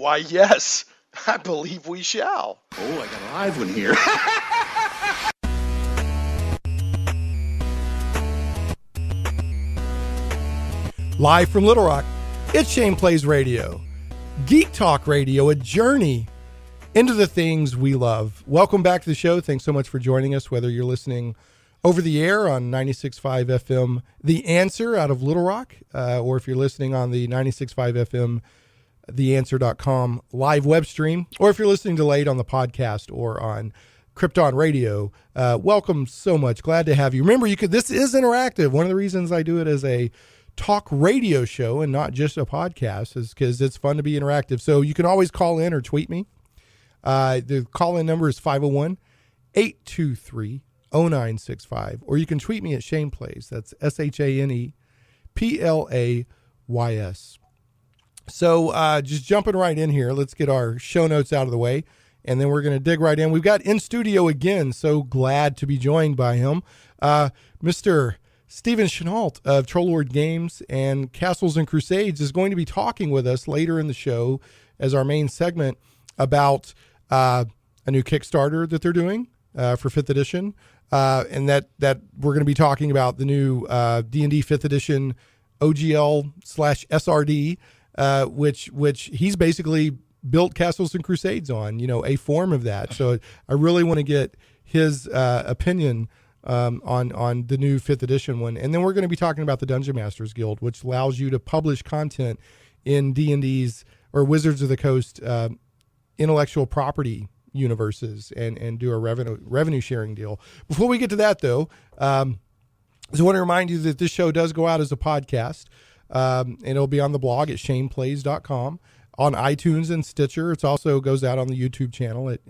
Why, yes, I believe we shall. Oh, I got a live one here. Live from Little Rock, it's Shane Plays Radio. Geek Talk Radio, a journey into the things we love. Welcome back to the show. Thanks so much for joining us, whether you're listening over the air on 96.5 FM, The Answer out of Little Rock, or if you're listening on the 96.5 FM, theanswer.com live web stream, or if you're listening delayed on the podcast or on Krypton Radio. Welcome so much. Glad to have you. Remember, this is interactive. One of the reasons I do it as a talk radio show and not just a podcast is because it's fun to be interactive. So you can always call in or tweet me. The call-in number is 501-823-0965, or you can tweet me at Shane Plays. That's ShanePlays. So just jumping right in here, let's get our show notes out of the way, and then we're going to dig right in. We've got in studio again, so glad to be joined by him, Mr. Steven Chenault of Troll Lord Games and Castles and Crusades is going to be talking with us later in the show as our main segment about a new Kickstarter that they're doing for 5th edition, and that we're going to be talking about the new D&D 5th edition OGL/SRD, which he's basically built Castles and Crusades on, a form of that. So I really want to get his opinion on the new 5th edition one. And then we're going to be talking about the Dungeon Masters Guild, which allows you to publish content in D&D's or Wizards of the Coast intellectual property universes and do a revenue sharing deal. Before we get to that, though, I just want to remind you that this show does go out as a podcast, and it'll be on the blog at shaneplays.com, on iTunes and Stitcher. It also goes out on the YouTube channel at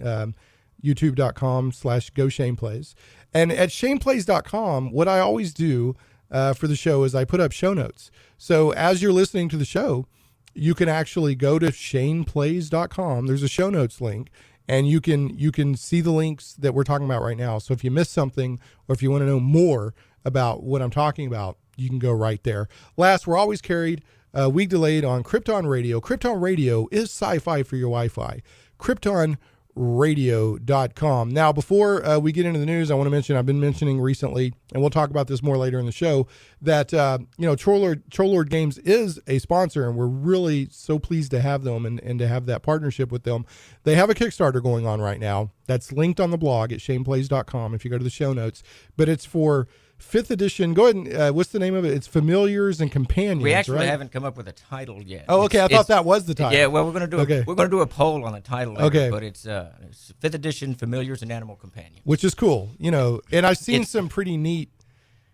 youtube.com/GoShanePlays. And at shaneplays.com, what I always do for the show is I put up show notes. So as you're listening to the show, you can actually go to shaneplays.com. There's a show notes link, and you can see the links that we're talking about right now. So if you missed something, or if you want to know more about what I'm talking about, you can go right there. Last, we're always carried week delayed on Krypton Radio. Krypton Radio is sci-fi for your Wi-Fi. KryptonRadio.com. Now, before we get into the news, I want to mention, I've been mentioning recently, and we'll talk about this more later in the show, that Troll Lord Games is a sponsor, and we're really so pleased to have them and to have that partnership with them. They have a Kickstarter going on right now that's linked on the blog at shaneplays.com if you go to the show notes, but it's for 5th edition. Go ahead and what's the name of it? It's Familiars and Companions. We actually right? haven't come up with a title yet. Oh, okay. I thought that was the title. Yeah, well, we're going to do a poll on the title later, okay. But it's 5th edition Familiars and Animal Companions, which is cool. And I've seen some pretty neat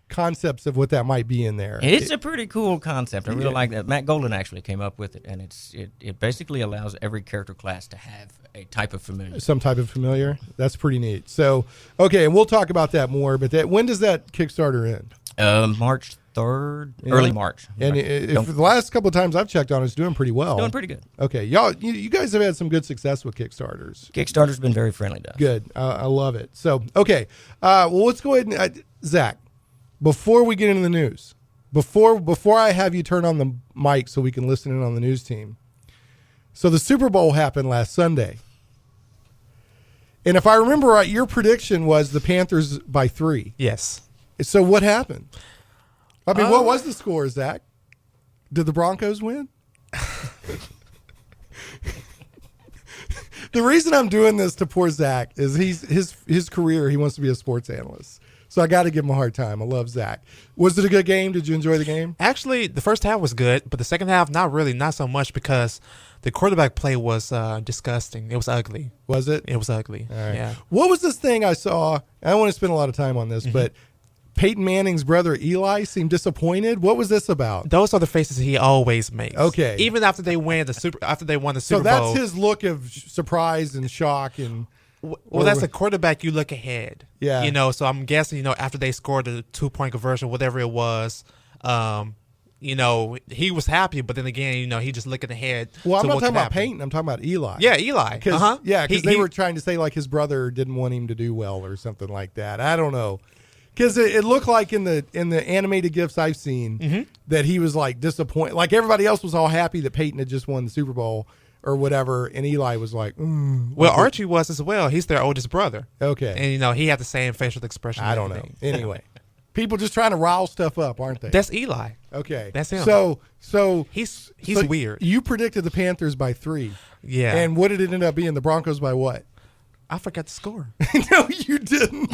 concepts of what that might be in there. It's a pretty cool concept. I really like that. Matt Golden actually came up with it, and it basically allows every character class to have a type of familiar. Some type of familiar. That's pretty neat. So, okay, and we'll talk about that more. But when does that Kickstarter end? March 3rd, early March. And for the last couple of times I've checked on it, it's doing pretty well. It's doing pretty good. Okay, y'all, you guys have had some good success with Kickstarters. Kickstarter's been very friendly to us. Good. I love it. So, okay, well, let's go ahead and Zach. Before we get into the news, before I have you turn on the mic so we can listen in on the news team. So the Super Bowl happened last Sunday. And if I remember right, your prediction was the Panthers by 3. Yes. So what happened? I mean, what was the score, Zach? Did the Broncos win? The reason I'm doing this to poor Zach is his career, he wants to be a sports analyst. So I got to give him a hard time. I love Zach. Was it a good game? Did you enjoy the game? Actually, the first half was good, but the second half, not so much, because the quarterback play was disgusting. It was ugly. Was it? It was ugly. All right. Yeah. What was this thing I saw? I don't want to spend a lot of time on this, but Peyton Manning's brother Eli seemed disappointed. What was this about? Those are the faces he always makes. Okay. Even after they won the Super Bowl. So that's his look of surprise and shock and. Well, that's a quarterback. You look ahead. Yeah. So I'm guessing, after they scored the 2-point conversion, whatever it was, he was happy, but then again, he just looking ahead. Well, I'm not talking about Peyton. I'm talking about Eli. Yeah, Eli. Yeah, because they were trying to say like his brother didn't want him to do well or something like that. I don't know. Because it looked like in the animated GIFs I've seen that he was like disappointed. Like everybody else was all happy that Peyton had just won the Super Bowl or whatever. And Eli was like, Well, Archie was as well. He's their oldest brother. okay. And, you know, he had the same facial expression. I and don't know. everything. Anyway, people just trying to rile stuff up, aren't they? That's Eli. Okay. That's him. So He's so weird. You predicted the Panthers by 3. Yeah. And what did it end up being? The Broncos by what? I forgot the score. No, you didn't.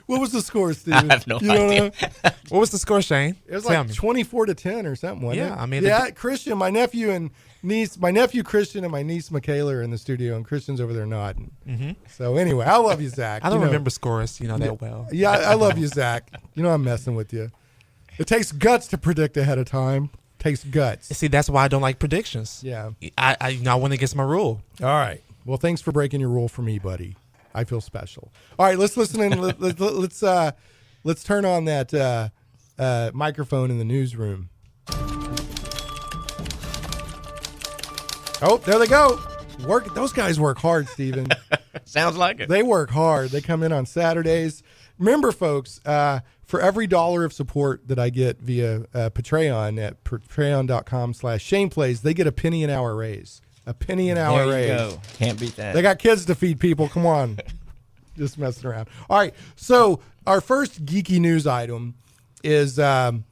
What was the score, Steven? I have no You don't idea. know? What was the score, Shane? It was Tell like me. 24-10 or something, wasn't it? Yeah, I mean, yeah, Christian, my nephew Christian and my niece Michaela are in the studio, and Christian's over there nodding. Mm-hmm. So anyway, I love you, Zach. I don't remember scores, that well. Yeah, I love you, Zach. You know I'm messing with you. It takes guts to predict ahead of time. It takes guts. See, that's why I don't like predictions. Yeah. I went against my rule. All right. Well, thanks for breaking your rule for me, buddy. I feel special. All right, let's listen in. Let's turn on that microphone in the newsroom. Oh, there they go. Those guys work hard, Steven. Sounds like it. They work hard. They come in on Saturdays. Remember, folks, for every $1 of support that I get via Patreon at patreon.com/ShanePlays, they get a penny an hour raise. A penny an hour There you raise. go. Can't beat that. They got kids to feed, people. Come on. Just messing around. All right. So our first geeky news item is, and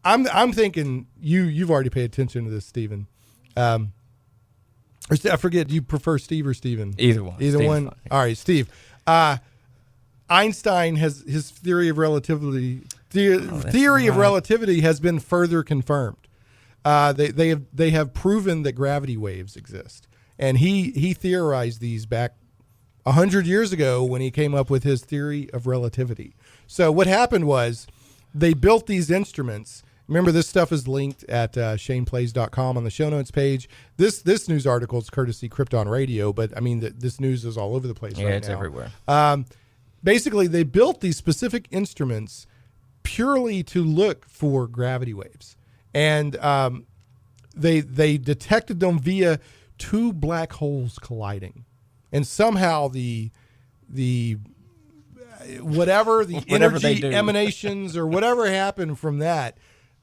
I'm thinking you've already paid attention to this, Stephen. I forget. Do you prefer Steve or Stephen? Either one. Either Steve's one. fine. All right, Steve. Einstein has his theory of relativity. Theory of relativity has been further confirmed. They have proven that gravity waves exist, and he theorized these back 100 years ago when he came up with his theory of relativity. So what happened was they built these instruments. Remember, this stuff is linked at shaneplays.com on the show notes page. This news article is courtesy Krypton Radio, but I mean this news is all over the place. Yeah, right it's now. everywhere. Basically, they built these specific instruments purely to look for gravity waves. And they detected them via 2 black holes colliding, and somehow the Whatever they energy do. emanations or whatever happened from that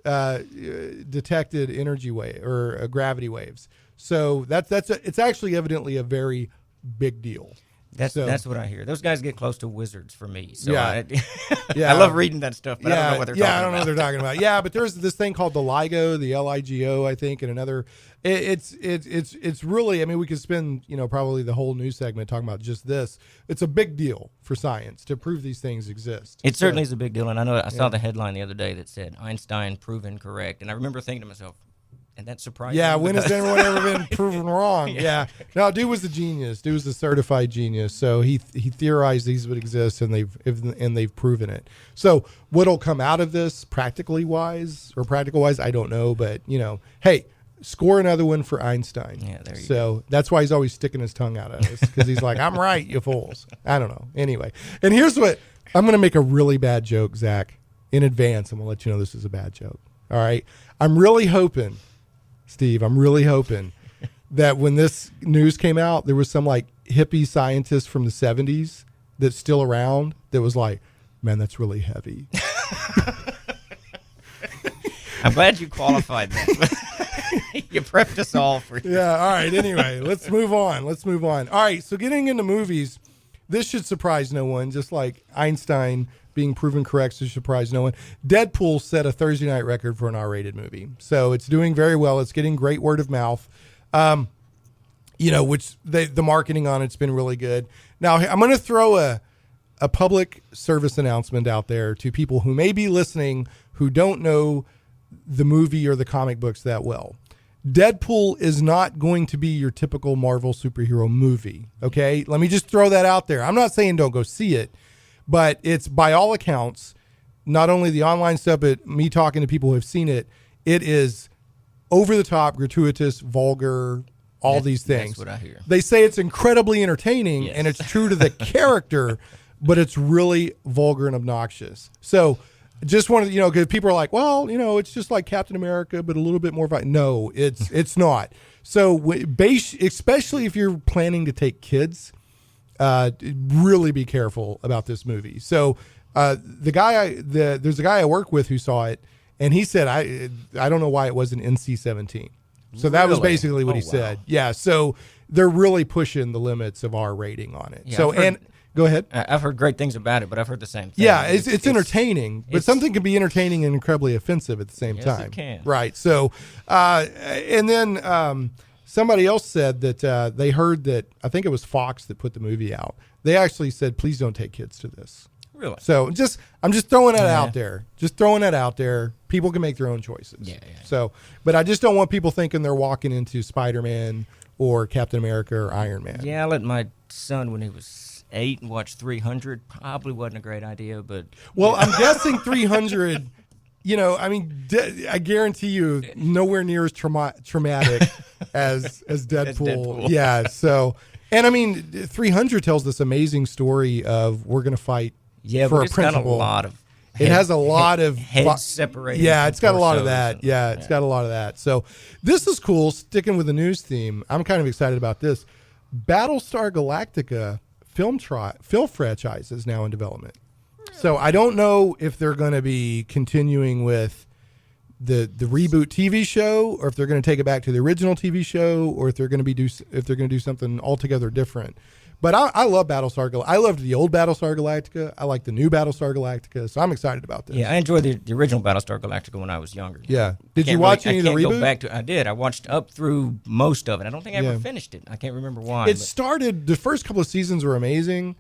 detected energy wave or gravity waves. So it's actually evidently a very big deal. That's what I hear. Those guys get close to wizards for me. So Yeah. I love reading that stuff, but I don't know what they're talking about. I don't know what they're talking about. Yeah, but there's this thing called the LIGO, the LIGO, I think, and another. It's really. I mean, we could spend probably the whole news segment talking about just this. It's a big deal for science to prove these things exist. It certainly is a big deal, and I know I saw the headline the other day that said Einstein proven correct, and I remember thinking to myself, and that surprised me. Yeah, when has because- anyone ever been proven wrong? Yeah. No, dude was a genius. Dude was a certified genius. So he theorized these would exist, and they've proven it. So what'll come out of this, practical wise, I don't know. But hey, score another one for Einstein. Yeah, there you So that's why he's always sticking his tongue out at us, because he's like, I'm right, you fools. I don't know. Anyway, and here's what I'm going to make a really bad joke, Zach, in advance. I'm going to let you know this is a bad joke. All right. I'm really hoping, Steve, that when this news came out, there was some like hippie scientist from the 70s that's still around that was like, man, that's really heavy. I'm glad you qualified that. You prepped us all for Yeah. All right. Anyway, let's move on. All right. So getting into movies, this should surprise no one, just like Einstein being proven correct should surprise no one. Deadpool set a Thursday night record for an R-rated movie. So it's doing very well. It's getting great word of mouth. Which the marketing on it's been really good. Now I'm going to throw a public service announcement out there to people who may be listening who don't know the movie or the comic books that well. Deadpool is not going to be your typical Marvel superhero movie. Okay. Let me just throw that out there. I'm not saying don't go see it, but it's by all accounts, not only the online stuff, but me talking to people who have seen it, it is over the top, gratuitous, vulgar, all these things. That's what I hear. They say it's incredibly entertaining, Yes. and it's true to the character, but it's really vulgar and obnoxious. So just wanted, because people are like, well, it's just like Captain America, but a little bit more violent. No, it's not. So especially if you're planning to take kids, really be careful about this movie. So there's a guy I work with who saw it, and he said, I don't know why it wasn't NC-17. So that was Really? basically what Oh, he wow. said. Yeah. So they're really pushing the limits of R rating on it. Yeah, so I've heard- and go ahead. I've heard great things about it, but I've heard the same thing. Yeah, it's entertaining, but it's- something can be entertaining and incredibly offensive at the same Yes, time. it can. Right. So, and then somebody else said that they heard that, I think it was Fox that put the movie out. They actually said, please don't take kids to this. Really? So I'm just throwing that out there. Just throwing that out there. People can make their own choices. Yeah. So, but I just don't want people thinking they're walking into Spider-Man or Captain America or Iron Man. Yeah, I let my son when he was 8 watch 300. Probably wasn't a great idea, but Well, I'm guessing 300. You know, I mean, I guarantee you, nowhere near as traumatic as Deadpool. Deadpool. Yeah. So, and I mean, 300 tells this amazing story of we're going to fight yeah, for but a it's got principle. a lot of. It has a lot of heads separated. Yeah, from it's got a lot of torsos that. and- Yeah, it's got a lot of that. So this is cool. Sticking with the news theme, I'm kind of excited about this. Battlestar Galactica film franchise is now in development. So I don't know if they're going to be continuing with the reboot TV show, or if they're going to take it back to the original TV show, or if they're going to do something altogether different. But I love Battlestar Galactica. I loved the old Battlestar Galactica. I like the new Battlestar Galactica. So I'm excited about this. Yeah, I enjoyed the original Battlestar Galactica when I was younger. Yeah. Did you Can't watch really- any of the I can't reboot? go back to. I did. I watched up through most of it. I don't think I Yeah. ever finished it. I can't remember why. It but- started, the first couple of seasons were amazing.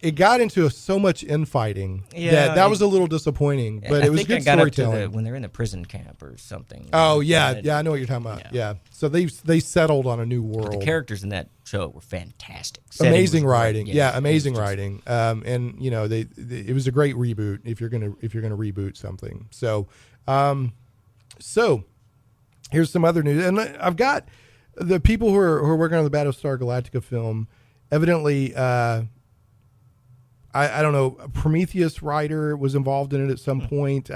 It got into so much infighting Yeah, that was a little disappointing, but I it was think I good got up to storytelling. when they're in the prison camp or something. Oh yeah, And yeah, I know what you're talking about. Yeah. Yeah, so they settled on a new world. The characters in that show were fantastic. Setting Amazing was great. writing, yeah, it amazing was just- writing. And you know, it was a great reboot if you're gonna reboot something. So, so here's some other news, and I've got the people who are working on the Battlestar Galactica film. Evidently, I don't know, a Prometheus writer was involved in it at some point.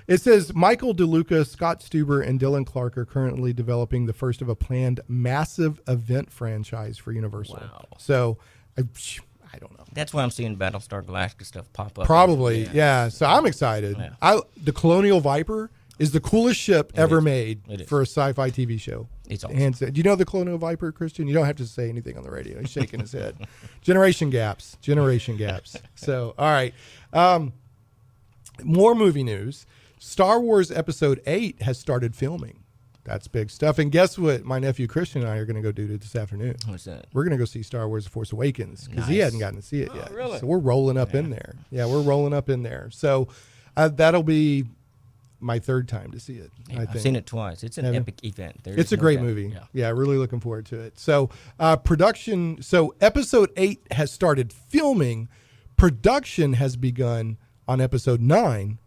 It says Michael DeLuca, Scott Stuber, and Dylan Clark are currently developing the first of a planned massive event franchise for Universal. Wow. So I don't know. That's why I'm seeing Battlestar Galactica stuff pop up. Probably, yeah. So I'm excited. Yeah. The Colonial Viper is the coolest ship ever is. made It is. for a sci-fi TV show. It's awesome. Hands down. Do you know the Colonial Viper, Christian? You don't have to say anything on the radio. He's shaking his head. Generation gaps. So, all right. More movie news. Star Wars Episode 8 has started filming. That's big stuff. And guess what my nephew Christian and I are going to go do this afternoon? What's that? We're going to go see Star Wars The Force Awakens because he Nice. hadn't gotten to see it yet. really? So we're rolling up in there. Yeah, we're rolling up in there. So that'll be my third time to see it. I I've think. seen it twice. It's an Have you? epic event. There It's is a no great doubt. movie. Yeah. Yeah, really looking forward to it. So production. So Episode 8 has started filming. Production has begun on Episode 9.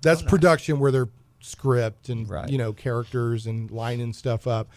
That's production where they're script and Right. characters and lining stuff up.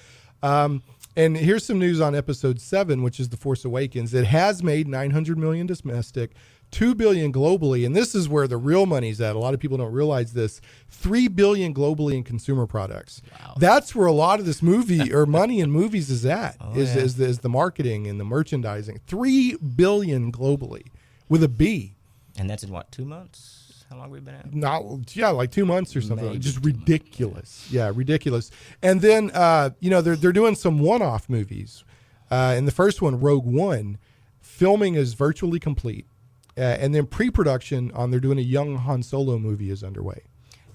And here's some news on Episode 7, which is The Force Awakens. It has made $900 million domestic, $2 billion globally, and this is where the real money's at. A lot of people don't realize this. $3 billion globally in consumer products. Wow. That's where a lot of this movie or money in movies is at. Oh, is the marketing and the merchandising. $3 billion globally with a B. And that's in what, 2 months? How long have we been out? Like 2 months or something. Maybe Just 2 months. ridiculous. Yeah, ridiculous. And then they're doing some one-off movies. In the first one, Rogue One, filming is virtually complete. And then pre-production on they're doing a young Han Solo movie is underway.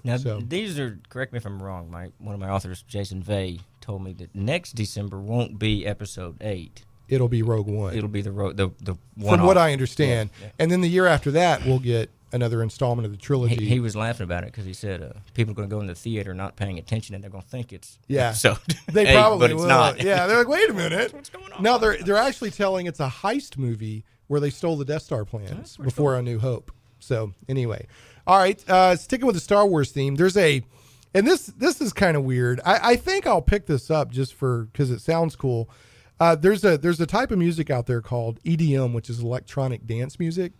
Now, So- these are, correct me if I'm wrong, one of my authors, Jason Vey, told me that next December won't be Episode 8. It'll be Rogue One. It'll be the one From what I understand. Yeah. And then the year after that, we'll get another installment of the trilogy. He was laughing about it because he said people are going to go in the theater not paying attention and they're going to think it's Yeah. Episode They 8, probably but it's will. not. Yeah, they're like, wait a minute. What's going on? No, they're actually telling it's a heist movie where they stole the Death Star plans before A New Hope. So anyway, all right. Sticking with the Star Wars theme, there's and this is kind of weird. I think I'll pick this up just because it sounds cool. There's a type of music out there called EDM, which is electronic dance music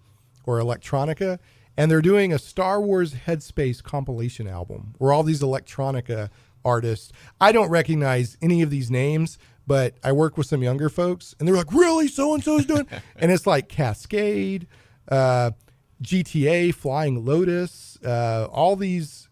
or electronica. And they're doing a Star Wars Headspace compilation album where all these electronica artists, I don't recognize any of these names, but I work with some younger folks and they're like, really? So-and-so's doing? And it's like Cascade, GTA, Flying Lotus, all these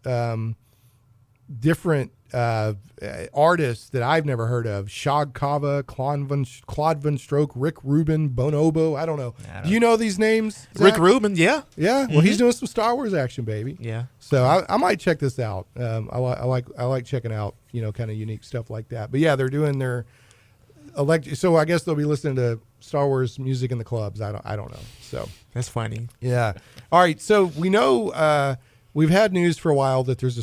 different artists that I've never heard of. Shag Kava, Claude Van Stroke, Rick Rubin, Bonobo. I don't know. Do you know these names, Zach? Rick Rubin, yeah. Yeah? Well, he's doing some Star Wars action, baby. Yeah. So I might check this out. I like checking out, kind of unique stuff like that. But yeah, they're doing their so I guess they'll be listening to Star Wars music in the clubs. I don't know. So That's funny. yeah. All right. So we know we've had news for a while that there's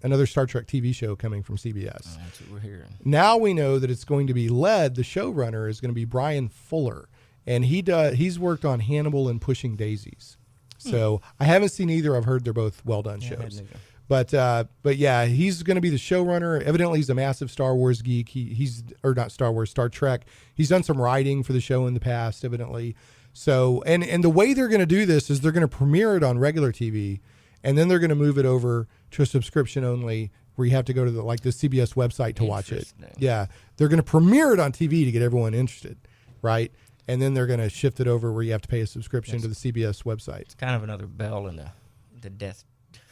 another Star Trek TV show coming from CBS. That's what we're hearing. Now we know that it's going to be the showrunner is going to be Brian Fuller, and he's worked on Hannibal and Pushing Daisies. So I haven't seen either. I've heard they're both well done shows. But yeah, he's going to be the showrunner. Evidently, he's a massive Star Wars geek. Star Trek. He's done some writing for the show in the past, evidently. So, and the way they're going to do this is they're going to premiere it on regular TV, and then they're going to move it over to a subscription only, where you have to go to the CBS website to watch it. Yeah, they're going to premiere it on TV to get everyone interested, right? And then they're going to shift it over where you have to pay a subscription to the CBS website. It's kind of another bell in the death.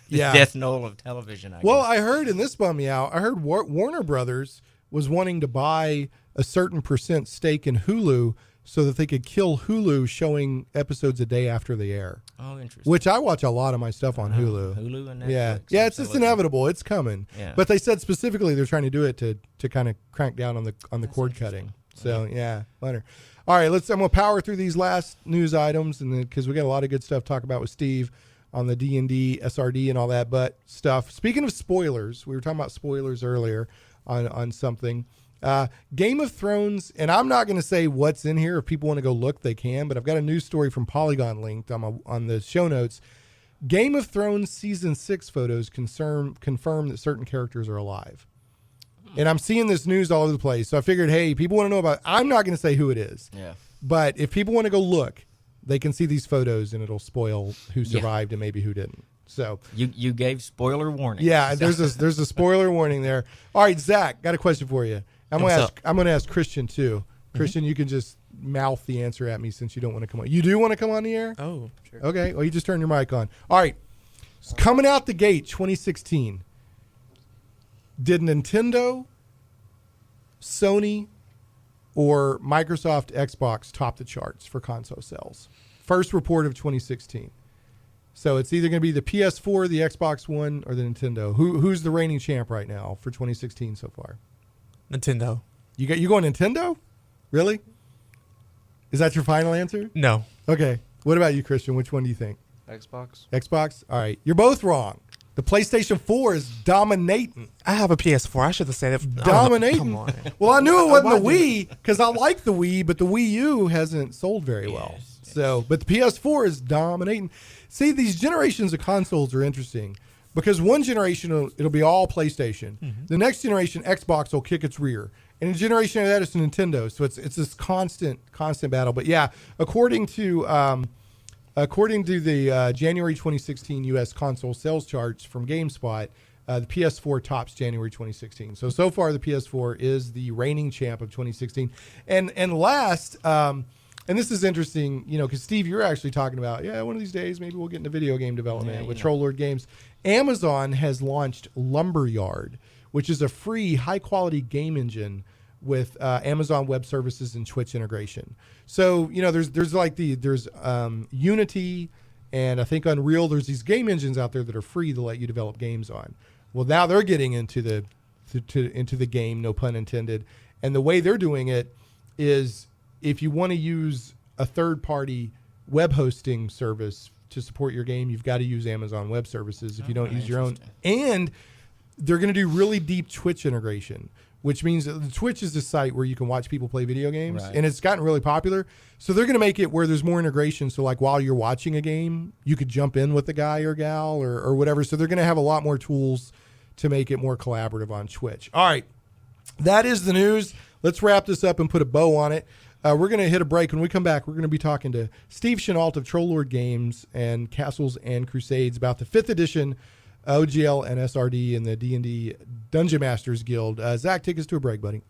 Yeah. Death knell of television. I guess. I heard, and this bummed me out, I heard Warner Brothers was wanting to buy a certain % stake in Hulu so that they could kill Hulu showing episodes a day after they air. Oh, interesting. Which I watch a lot of my stuff on Hulu. Hulu and Netflix. Yeah, it's just inevitable. It's coming. Yeah. But they said specifically they're trying to do it to kind of crank down on the cord cutting. So yeah, wonder. All right, I'm gonna power through these last news items, and because we got a lot of good stuff to talk about with Steve on the D&D, SRD, and all that but stuff. Speaking of spoilers, we were talking about spoilers earlier on something. Game of Thrones, and I'm not going to say what's in here. If people want to go look, they can, but I've got a news story from Polygon linked on the show notes. Game of Thrones Season 6 photos confirm that certain characters are alive. And I'm seeing this news all over the place, so I figured, hey, people want to know about it. I'm not going to say who it is. Yeah. But if people want to go look, they can see these photos, and it'll spoil who survived and maybe who didn't. So you gave spoiler warning. Yeah, there's a spoiler warning there. All right, Zach, got a question for you. I'm gonna ask Christian too. Christian, you can just mouth the answer at me since you don't want to come on. You do want to come on the air? Oh, sure. Okay. Well, you just turn your mic on. All right. So coming out the gate, 2016. Did Nintendo, Sony, or Microsoft Xbox top the charts for console sales? First report of 2016. So it's either going to be the PS4, the Xbox One, or the Nintendo. Who's the reigning champ right now for 2016 so far? Nintendo. You going Nintendo? Really? Is that your final answer? No. Okay. What about you, Christian? Which one do you think? Xbox. Xbox? All right. You're both wrong. The PlayStation 4 is dominating. I have a PS4. I should have said it. Dominating. Come on. Well, I knew it wasn't the Wii because I like the Wii, but the Wii U hasn't sold very well. So, but the PS4 is dominating. See, these generations of consoles are interesting because one generation it'll be all PlayStation. Mm-hmm. The next generation, Xbox will kick its rear, and the generation of that is Nintendo. So it's this constant battle. But yeah, according to the January 2016 U.S. console sales charts from GameSpot, the PS4 tops January 2016. So far, the PS4 is the reigning champ of 2016. And last, and this is interesting, because Steve, you're actually talking about, one of these days maybe we'll get into video game development with Troll Lord Games. Amazon has launched Lumberyard, which is a free, high-quality game engine with Amazon Web Services and Twitch integration. So, there's Unity and I think Unreal. There's these game engines out there that are free to let you develop games on. Well, now they're getting into the game, no pun intended. And the way they're doing it is if you want to use a third-party web hosting service to support your game, you've got to use Amazon Web Services if you don't use your own. And they're going to do really deep Twitch integration, which means that the Twitch is a site where you can watch people play video games, and it's gotten really popular. So they're going to make it where there's more integration. So like while you're watching a game, you could jump in with the guy or gal or whatever. So they're going to have a lot more tools to make it more collaborative on Twitch. All right, that is the news. Let's wrap this up and put a bow on it. We're going to hit a break. When we come back, we're going to be talking to Steve Chenault of Troll Lord Games and Castles and Crusades about the 5th edition OGL and SRD and the D&D Dungeon Masters Guild. Zach, take us to a break, buddy.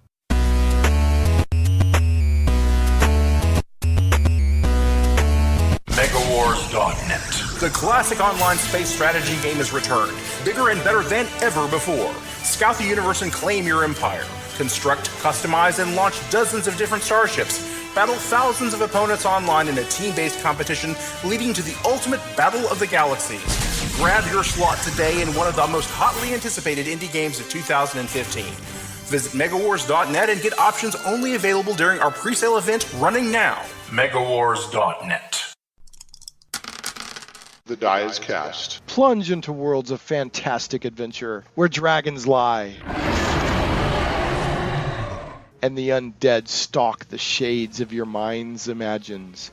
MegaWars.net. The classic online space strategy game has returned, bigger and better than ever before. Scout the universe and claim your empire. Construct, customize, and launch dozens of different starships. Battle thousands of opponents online in a team-based competition leading to the ultimate battle of the galaxies. Grab your slot today in one of the most hotly anticipated indie games of 2015. Visit megawars.net and get options only available during our pre-sale event running now. megawars.net. The die is cast. Plunge into worlds of fantastic adventure where dragons lie and the undead stalk the shades of your mind's imagines.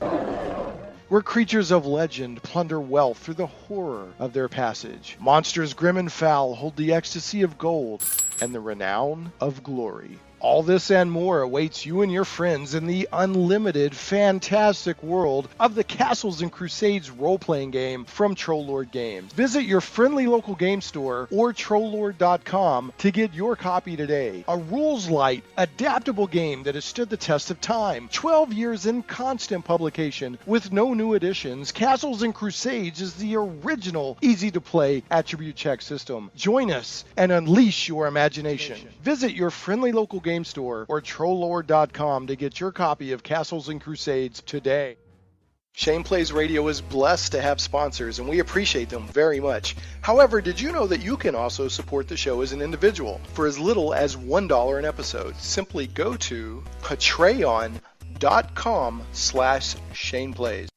Where creatures of legend plunder wealth through the horror of their passage. Monsters grim and foul hold the ecstasy of gold and the renown of glory. All this and more awaits you and your friends in the unlimited, fantastic world of the Castles and Crusades role-playing game from Trollord Games. Visit your friendly local game store or Trollord.com to get your copy today. A rules-light, adaptable game that has stood the test of time. 12 years in constant publication with no new additions, Castles and Crusades is the original, easy-to-play attribute check system. Join us and unleash your imagination. Visit your friendly local game store or Trollord.com to get your copy of Castles and Crusades today. Shane Plays Radio is blessed to have sponsors, and we appreciate them very much. However, did you know that you can also support the show as an individual for as little as $1 an episode? Simply go to patreon.com/ShanePlays.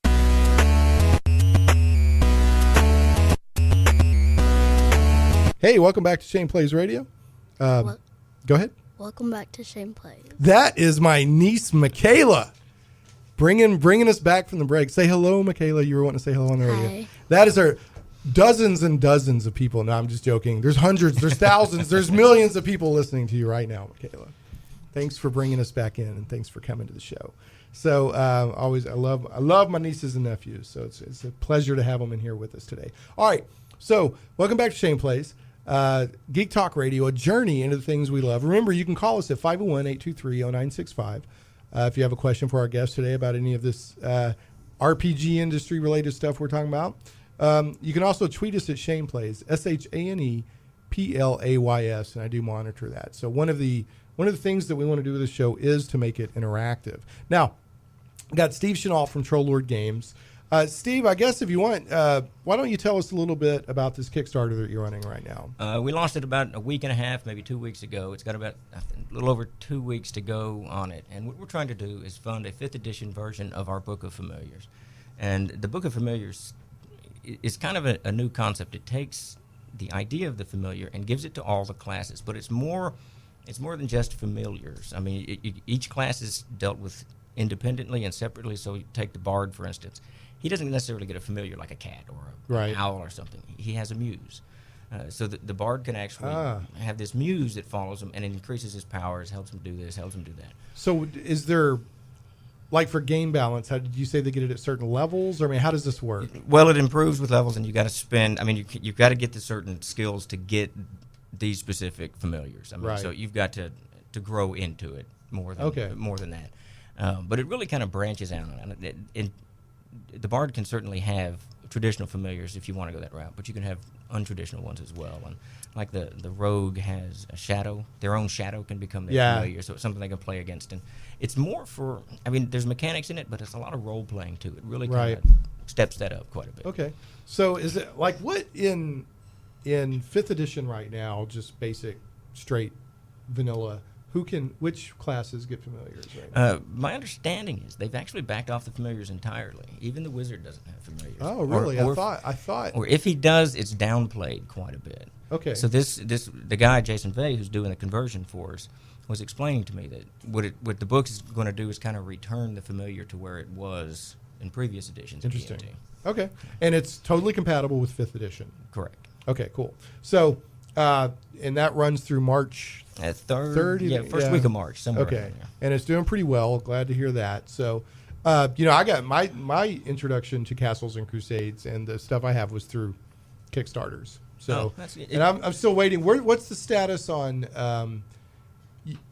Hey, welcome back to Shane Plays Radio. Go ahead. Welcome back to Shane Plays. That is my niece, Michaela, bringing us back from the break. Say hello, Michaela. You were wanting to say hello on the radio. Hi. That is our dozens and dozens of people. No, I'm just joking. There's hundreds, there's thousands, there's millions of people listening to you right now, Michaela. Thanks for bringing us back in, and thanks for coming to the show. So I love my nieces and nephews. So it's a pleasure to have them in here with us today. All right. So welcome back to Shane Plays. Geek Talk Radio, a journey into the things we love. Remember, you can call us at 501-823-0965 if you have a question for our guest today about any of this RPG industry-related stuff we're talking about. You can also tweet us at Shane Plays, ShanePlays, and I do monitor that. So one of the things that we want to do with the show is to make it interactive. Now, I got Steve Chenault from Trollord Games. Steve, I guess if you want, why don't you tell us a little bit about this Kickstarter that you're running right now? We launched it about a week and a half, maybe 2 weeks ago. It's got about a little over 2 weeks to go on it. And what we're trying to do is fund a 5th edition version of our Book of Familiars. And the Book of Familiars is kind of a new concept. It takes the idea of the familiar and gives it to all the classes. But it's more than just familiars. I mean, each class is dealt with independently and separately. So you take the Bard, for instance. He doesn't necessarily get a familiar like a cat or an owl or something. He has a muse. So the Bard can actually have this muse that follows him and increases his powers, helps him do this, helps him do that. So is there, like for game balance, how did you say they get it at certain levels? Or I mean, how does this work? Well, it improves with levels, and you got to spend, I mean, you've got to get the certain skills to get these specific familiars. I mean, so you've got to grow into it more than that. But it really kind of branches out. And the Bard can certainly have traditional familiars if you want to go that route, but you can have untraditional ones as well. And like the Rogue has a shadow, their own shadow can become their familiar, so it's something they can play against. And it's more for, I mean, there's mechanics in it, but it's a lot of role playing too. It really kind of steps that up quite a bit. Okay, so is it like what in 5th edition right now, just basic, straight, vanilla? Which classes get familiars right now? My understanding is they've actually backed off the familiars entirely. Even the wizard doesn't have familiars. Oh, really? I thought. Or if he does, it's downplayed quite a bit. Okay. So the guy Jason Vey, who's doing the conversion for us, was explaining to me that what the book is going to do is kind of return the familiar to where it was in previous editions. Interesting. Of D&D. Okay, and it's totally compatible with 5th edition. Correct. Okay, cool. So, and that runs through March. Third week of March, somewhere. Okay, around there. And it's doing pretty well. Glad to hear that. So, I got my introduction to Castles and Crusades, and the stuff I have was through Kickstarters. So, and I'm still waiting. What's the status on?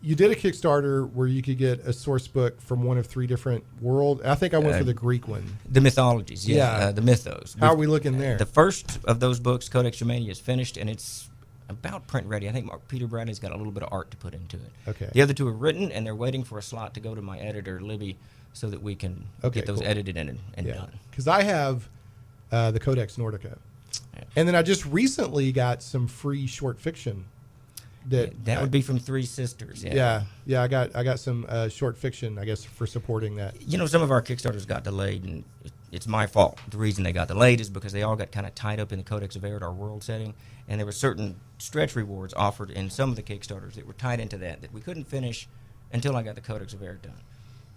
You did a Kickstarter where you could get a source book from one of 3 different worlds. I think I went for the Greek one. The mythologies, the mythos. How are we looking there? The first of those books, Codex Germania, is finished, and it's about print ready. I think Peter Bradley's got a little bit of art to put into it. Okay. The other two are written, and they're waiting for a slot to go to my editor, Libby, so that we can get those edited and done. Because I have the Codex Nordica. Yeah. And then I just recently got some free short fiction. That would be from Three Sisters. Yeah. I got some short fiction, I guess, for supporting that. You know, some of our Kickstarters got delayed, and it's my fault. The reason they got delayed is because they all got kind of tied up in the Codex of Arid, our world setting, and there were certain stretch rewards offered in some of the Kickstarters that were tied into that we couldn't finish until I got the Codex of Arid done.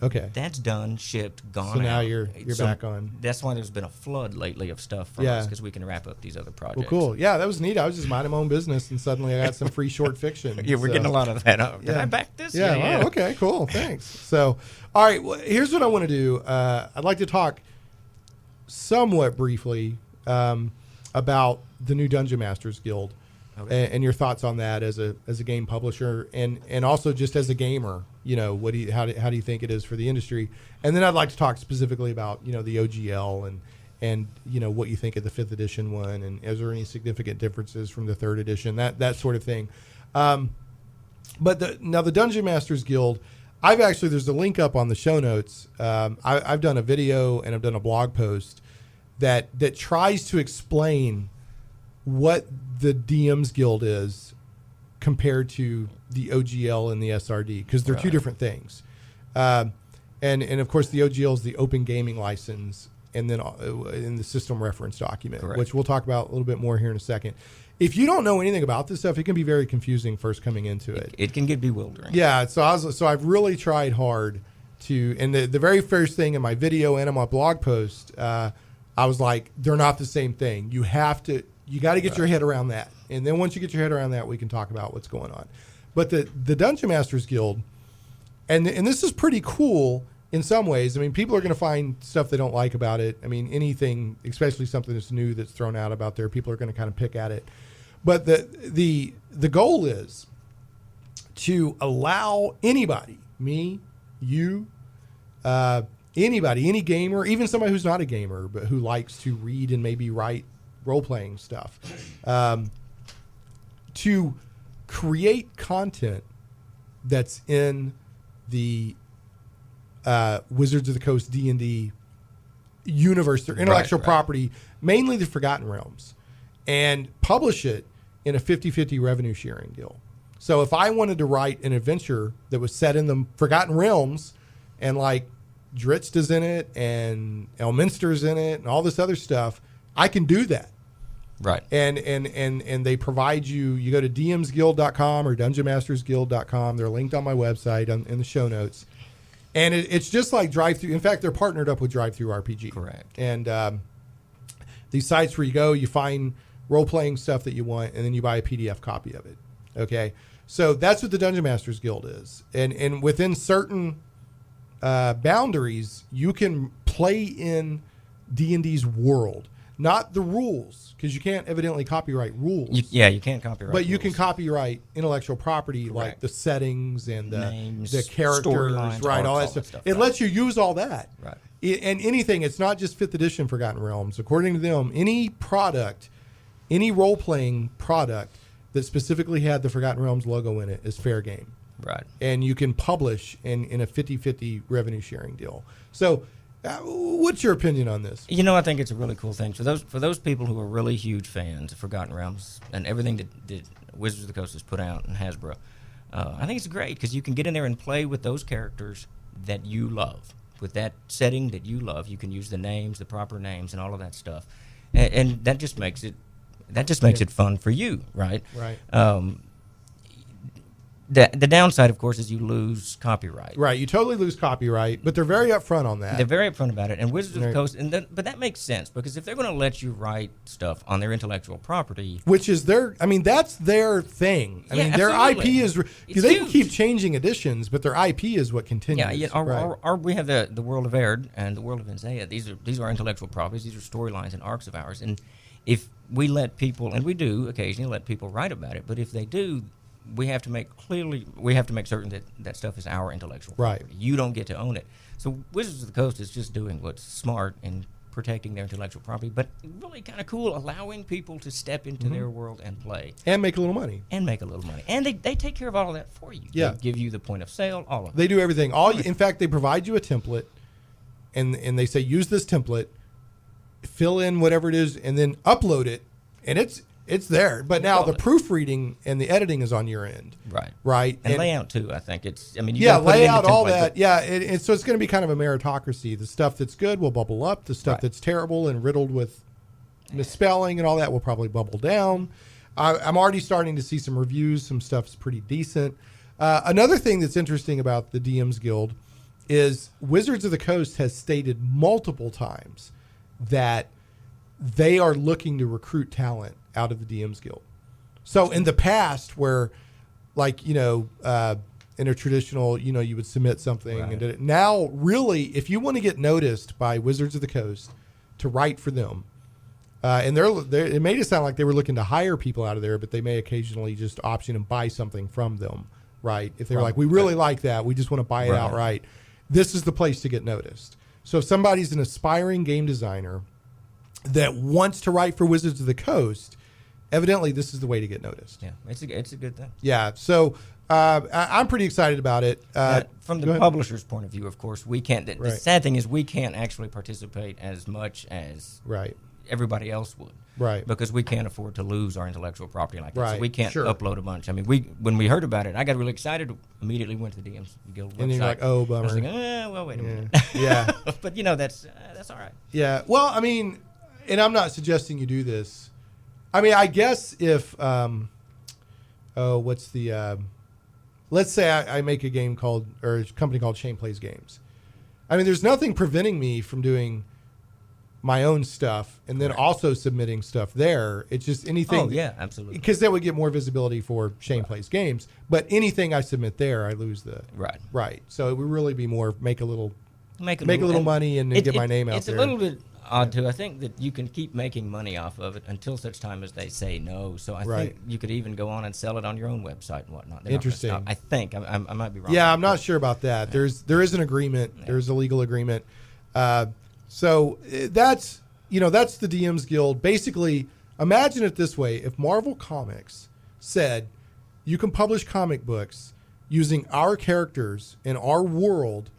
Okay. That's done, shipped, gone. So now out. you're back on. That's why there's been a flood lately of stuff from us, because we can wrap up these other projects. Well, cool. Yeah, that was neat. I was just minding my own business, and suddenly I got some free short fiction. Yeah, we're getting a lot of that up. Did I back this? Yeah. Oh, okay, cool. Thanks. So, all right, well, here's what I want to do. I'd like to talk somewhat briefly about the new Dungeon Masters Guild. Okay. And your thoughts on that as a game publisher, and also just as a gamer, you know, how do you think it is for the industry? And then I'd like to talk specifically about, you know, the OGL and you know, what you think of the 5th edition one, and is there any significant differences from the 3rd edition, that sort of thing. But the Dungeon Masters Guild, there's a link up on the show notes. I've done a video and I've done a blog post that tries to explain what the DM's Guild is compared to the OGL and the SRD, because they're two different things. And of course the OGL is the Open Gaming License, and then in the system reference document, which we'll talk about a little bit more here in a second. If you don't know anything about this stuff, it can be very confusing first coming into it. It can get bewildering. Yeah, so I've really tried hard to, and the very first thing in my video and in my blog post, I was like, they're not the same thing. You got to get your head around that. And then once you get your head around that, we can talk about what's going on. But the Dungeon Masters Guild, and this is pretty cool in some ways. I mean, people are going to find stuff they don't like about it. I mean, anything, especially something that's new that's thrown out about there, people are going to kind of pick at it. But the goal is to allow anybody, me, you, anybody, any gamer, even somebody who's not a gamer, but who likes to read and maybe write role-playing stuff, to create content that's in the Wizards of the Coast D&D universe, their intellectual property, mainly the Forgotten Realms, and publish it in a 50-50 revenue sharing deal. So if I wanted to write an adventure that was set in the Forgotten Realms, and like Dritz is in it and Elminster's in it and all this other stuff, I can do that. Right. And they provide you go to dmsguild.com or dungeonmastersguild.com. They're linked on my website in the show notes. And it's just like Drive-Thru. In fact, they're partnered up with Drive-Thru RPG. Correct. And these sites where you go, you find role-playing stuff that you want, and then you buy a PDF copy of it. Okay? So that's what the Dungeon Masters Guild is. And within certain boundaries, you can play in D&D's world. Not the rules, because you can't evidently copyright rules. You can't copyright But you rules. can copyright intellectual property, Correct. like the settings and Names, the characters, storylines, right? All that arcs, stuff. right. It lets you use all that. Right. And anything, it's not just 5th edition Forgotten Realms. According to them, any product, any role-playing product that specifically had the Forgotten Realms logo in it is fair game. Right. And you can publish in a 50-50 revenue sharing deal. So what's your opinion on this? You know, I think it's a really cool thing for those people who are really huge fans of Forgotten Realms and everything that Wizards of the Coast has put out and Hasbro. I think it's great because you can get in there and play with those characters that you love, with that setting that you love. You can use the names, the proper names, and all of that stuff, and that just makes it it fun for you, right? Right. The downside, of course, is you lose copyright. Right, you totally lose copyright, but they're very upfront on that. They're very upfront about it, and Wizards of the Coast, but that makes sense because if they're going to let you write stuff on their intellectual property, which is that's their thing. I mean, their absolutely. IP is It's they can huge. keep changing editions, but their IP is what continues. Yeah, we have the World of Arid and the World of Isaiah. These are intellectual properties. These are storylines and arcs of ours, and if we let people, and we do occasionally let people write about it, but if they do, we have to make certain that stuff is our intellectual property. Right. You don't get to own it. So Wizards of the Coast is just doing what's smart and protecting their intellectual property, but really kind of cool, allowing people to step into their world and play. And make a little money. And make a little money. And they take care of all of that for you. Yeah. They give you the point of sale, all of it. They do everything. In fact, they provide you a template, and they say, use this template, fill in whatever it is, and then upload it, and it's there. But now the proofreading and the editing is on your end. Right. Right. And layout, too, I think. You yeah, gotta put it in the layout, all template, that. but- Yeah, so it's going to be kind of a meritocracy. The stuff that's good will bubble up. The stuff that's terrible and riddled with misspelling and all that will probably bubble down. I'm already starting to see some reviews. Some stuff's pretty decent. Another thing that's interesting about the DMs Guild is Wizards of the Coast has stated multiple times that they are looking to recruit talent out of the DMs Guild. So in the past where, like, in a traditional, you would submit something and did it. Now, really, if you want to get noticed by Wizards of the Coast to write for them, and it made it sound like they were looking to hire people out of there, but they may occasionally just option and buy something from them, right? If they're like, we really like that, we just want to buy it outright. This is the place to get noticed. So if somebody's an aspiring game designer that wants to write for Wizards of the Coast, evidently this is the way to get noticed. Yeah, it's a good thing. Yeah, so I'm pretty excited about it. From the publisher's point of view, of course, we can't. The Right. sad thing is we can't actually participate as much as Right. everybody else would. Right. Because we can't afford to lose our intellectual property like that. Right, So we can't sure. upload a bunch. I mean, when we heard about it, I got really excited, immediately went to the DMs Guild website. And then you're like, oh, I was bummer. thinking, well, wait a minute. Yeah. But, that's all right. Yeah. Well, I mean, and I'm not suggesting you do this. I mean, I guess if, let's say I make a game or a company called Shane Plays Games. I mean, there's nothing preventing me from doing my own stuff and then also submitting stuff there. It's just anything. Oh, yeah, absolutely. Because that would get more visibility for Shane Plays Games. But anything I submit there, I lose the. Right. Right. So it would really be more make a little Make a little and money and then get my name out it's there. It's a little bit odd, too. I think that you can keep making money off of it until such time as they say no. So I think you could even go on and sell it on your own website and whatnot. They're Interesting. Not gonna stop. I think. I might be wrong. Yeah, I'm not sure about that. There is an agreement. Yeah. There's a legal agreement. So that's the DMs Guild. Basically, imagine it this way: if Marvel Comics said you can publish comic books using our characters in our world,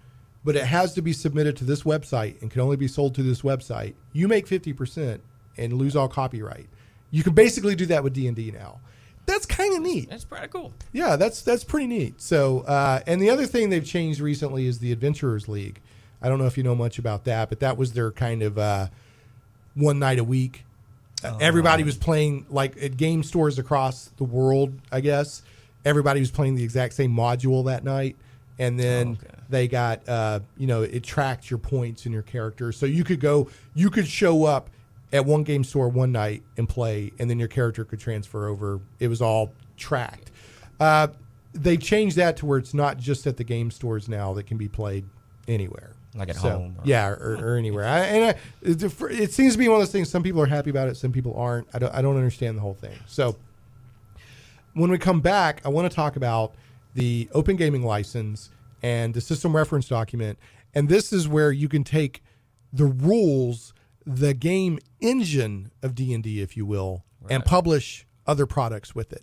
but it has to be submitted to this website and can only be sold to this website, you make 50% and lose all copyright. You can basically do that with D&D now. That's kind of neat. That's pretty cool. Yeah, that's pretty neat. So, and the other thing they've changed recently is the Adventurers League. I don't know if you know much about that, but that was their kind of one night a week. Everybody was playing, like at game stores across the world, I guess. Everybody was playing the exact same module that night. And then they got, it tracked your points and your character. So you could show up at one game store one night and play, and then your character could transfer over. It was all tracked. They changed that to where it's not just at the game stores now that can be played anywhere. Like at home. Or anywhere. It seems to be one of those things. Some people are happy about it. Some people aren't. I don't understand the whole thing. So when we come back, I want to talk about the Open Gaming License and the system reference document. And this is where you can take the rules, the game engine of D&D, if you will, and publish other products with it,